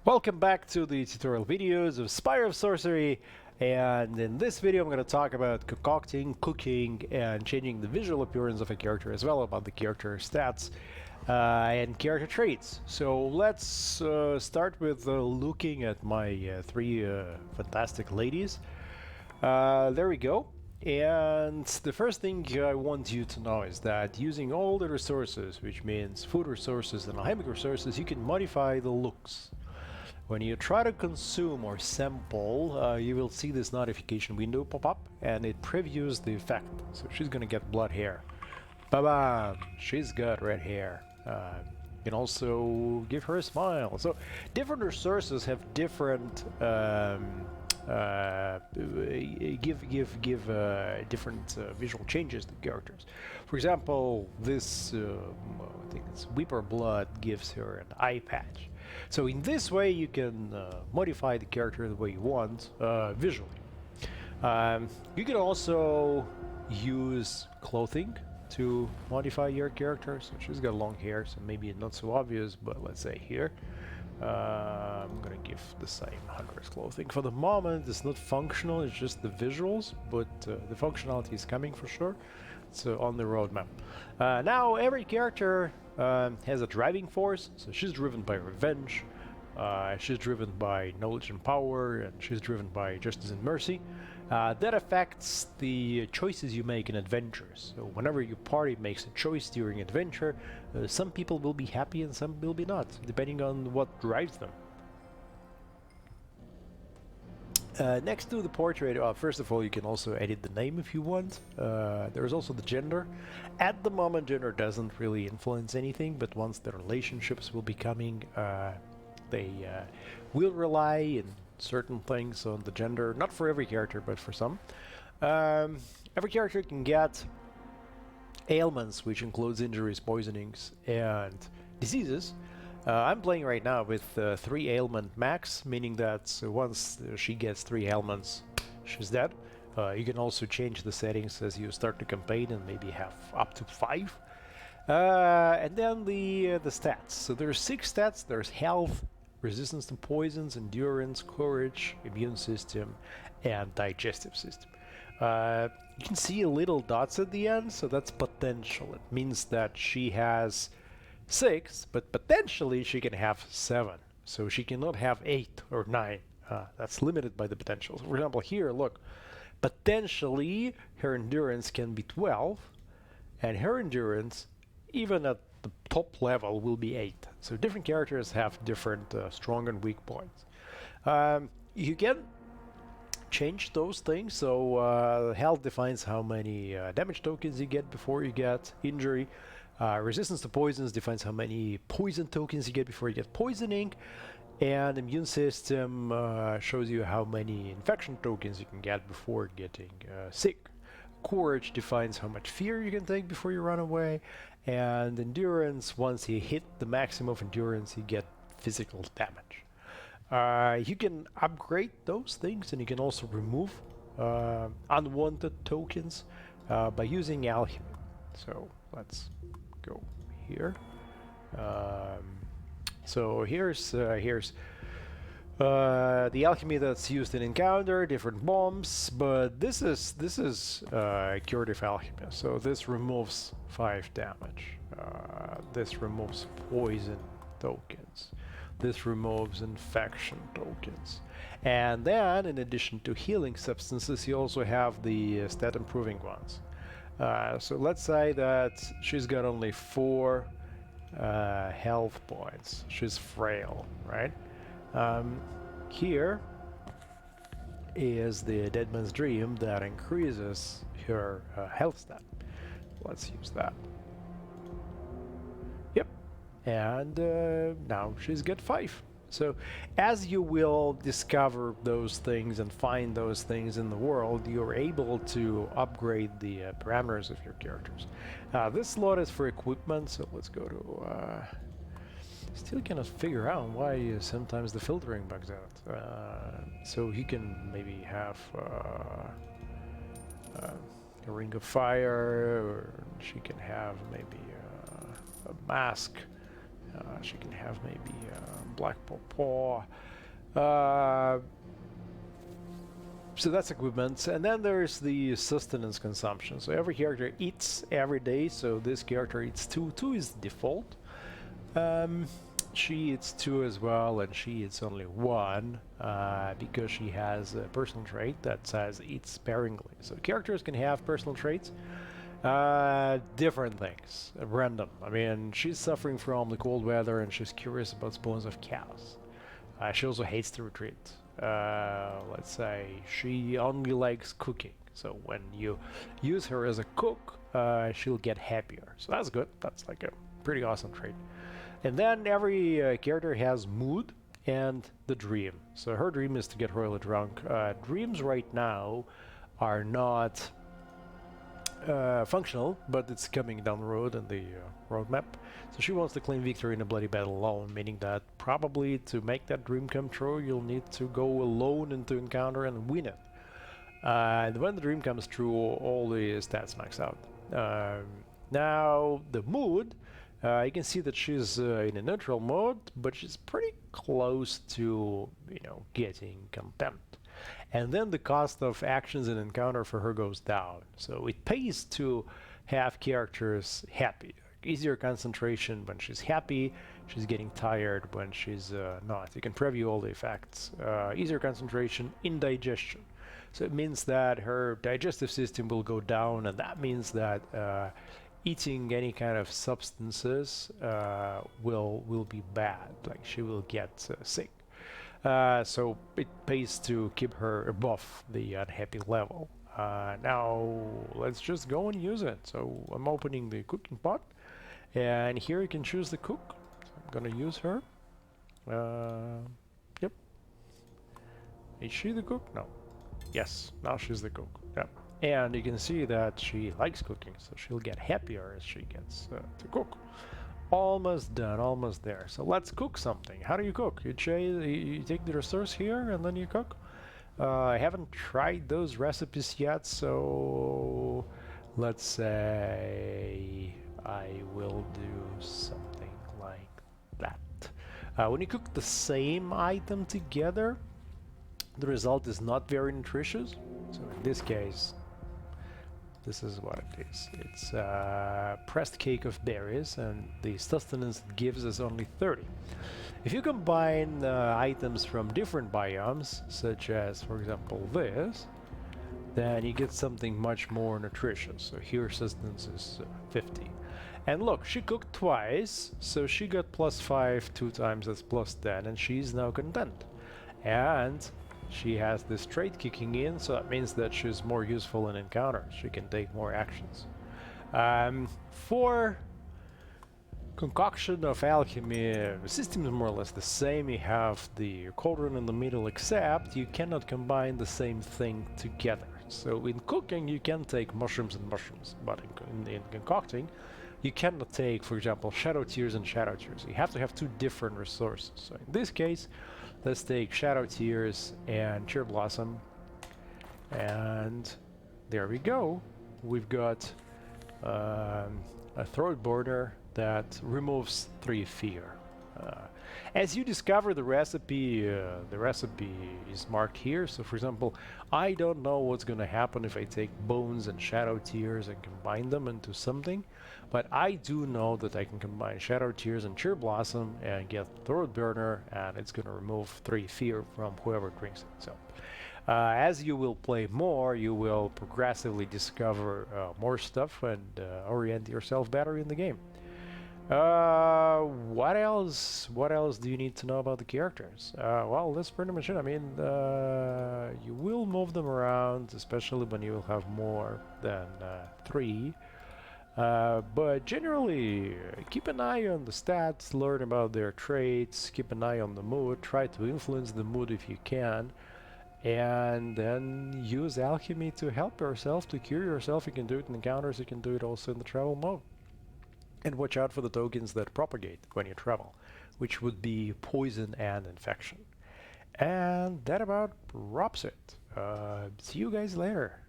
Welcome back to the tutorial videos of Spire of Sorcery, and in this video I'm going to talk about concocting, cooking, and changing the visual appearance of a character, as well about the character stats and character traits. So let's start with looking at my three fantastic ladies. There we go. And the first thing I want you to know is that using all the resources, which means food resources and alchemic resources, you can modify the looks. When you try to consume or sample, you will see this notification window pop up and it previews the effect. So she's gonna get blood hair. Ba-bam! She's got red hair. You can also give her a smile. So different resources have different different visual changes to characters. For example, this I think it's Weeper Blood gives her an eye patch. So in this way you can modify the character the way you want visually. You can also use clothing to modify your character. So she's got long hair, so maybe not so obvious, but let's say here. I'm gonna give the same Hunter's clothing. For the moment it's not functional, it's just the visuals, but the functionality is coming for sure. It's on the roadmap. Now every character has a driving force, so she's driven by revenge, she's driven by knowledge and power, and she's driven by justice and mercy. That affects the choices you make in adventures. So whenever your party makes a choice during adventure, some people will be happy and some will be not, depending on what drives them. Next to the portrait, first of all, you can also edit the name if you want. There's also the gender. At the moment, gender doesn't really influence anything, but once the relationships will be coming, they will rely in certain things on the gender, not for every character, but for some. Every character can get ailments, which includes injuries, poisonings, and diseases. I'm playing right now with 3 ailment max, meaning that once she gets 3 ailments, she's dead. You can also change the settings as you start the campaign and maybe have up to 5. And then the stats. So there's 6 stats. There's health, resistance to poisons, endurance, courage, immune system, and digestive system. You can see little dots at the end, so that's potential. It means that she has 6, but potentially she can have 7. So she cannot have 8 or 9. That's limited by the potential. So for example, here, look, potentially her endurance can be 12, and her endurance, even at the top level, will be 8. So different characters have different strong and weak points. You can change those things. So health defines how many damage tokens you get before you get injury. Resistance to poisons defines how many poison tokens you get before you get poisoning. And immune system shows you how many infection tokens you can get before getting sick. Courage defines how much fear you can take before you run away. And endurance, once you hit the maximum of endurance, you get physical damage. You can upgrade those things, and you can also remove unwanted tokens by using alchemy. So let's go here. So here's the alchemy that's used in encounter, different bombs, but this is Curative Alchemist. So this removes 5 damage. This removes poison tokens. This removes infection tokens. And then, in addition to healing substances, you also have the stat improving ones. So let's say that she's got only 4 health points. She's frail, right? Here is the Dead Man's Dream that increases her health stat. Let's use that. Yep. And now she's got 5. So as you will discover those things and find those things in the world, you're able to upgrade the parameters of your characters. This slot is for equipment, so let's go to... Still cannot figure out why sometimes the filtering bugs out. So he can maybe have a ring of fire, or she can have maybe a mask She can have maybe black paw. So that's equipment, and then there's the sustenance consumption. So every character eats every day, so this character eats 2. 2 is default. She eats 2 as well, and she eats only 1 because she has a personal trait that says eat sparingly. So characters can have personal traits, different things, random. I mean, she's suffering from the cold weather and she's curious about spawns of cows. She also hates to retreat. Let's say she only likes cooking, so when you use her as a cook, she'll get happier. So that's good. That's like a pretty awesome trait. And then every character has mood and the dream. So her dream is to get royally drunk. Dreams right now are not functional, but it's coming down the road in the roadmap. So she wants to claim victory in a bloody battle alone, meaning that probably to make that dream come true, you'll need to go alone into encounter and win it. And when the dream comes true, all the stats max out. Now, the mood, you can see that she's in a neutral mode, but she's pretty close to, getting content. And then the cost of actions in encounter for her goes down. So it pays to have characters happy. Easier concentration when she's happy, she's getting tired when she's not. You can preview all the effects. Easier concentration, indigestion. So it means that her digestive system will go down, and that means that eating any kind of substances will be bad. Like she will get sick. So it pays to keep her above the unhappy level. Now let's just go and use it. So I'm opening the cooking pot, and here you can choose the cook. So I'm gonna use her. Yep. Is she the cook? No. Yes, now she's the cook. Yep. And you can see that she likes cooking, so she'll get happier as she gets to cook. Almost done, almost there. So let's cook something. How do you cook? You take the resource here and then you cook. I haven't tried those recipes yet, so let's say I will do something like that. When you cook the same item together, the result is not very nutritious. So in this case, this is what it is. It's pressed cake of berries, and the sustenance it gives is only 30. If you combine items from different biomes, such as, for example, this, then you get something much more nutritious. So here sustenance is 50. And look, she cooked twice, so she got +5 2 times, that's +10, and she's now content. And she has this trait kicking in, so that means that she's more useful in encounters. She can take more actions. For concoction of alchemy, the system is more or less the same. You have the cauldron in the middle, except you cannot combine the same thing together. So in cooking, you can take mushrooms and mushrooms, but in concocting, you cannot take, for example, shadow tears and shadow tears. You have to have 2 different resources. So in this case, let's take Shadow Tears and Cherry Blossom, and there we go. We've got a throat burner that removes 3 fear. As you discover the recipe is marked here. So for example, I don't know what's gonna happen if I take Bones and Shadow Tears and combine them into something, but I do know that I can combine Shadow Tears and Cherry Blossom and get Throat Burner, and it's gonna remove 3 fear from whoever drinks it. So as you will play more, you will progressively discover more stuff and orient yourself better in the game. What else do you need to know about the characters? Well, that's pretty much it. I mean, you will move them around, especially when you will have more than 3. But generally, keep an eye on the stats, learn about their traits, keep an eye on the mood, try to influence the mood if you can, and then use alchemy to help yourself, to cure yourself. You can do it in encounters, you can do it also in the travel mode. And watch out for the tokens that propagate when you travel, which would be poison and infection. And that about wraps it. See you guys later.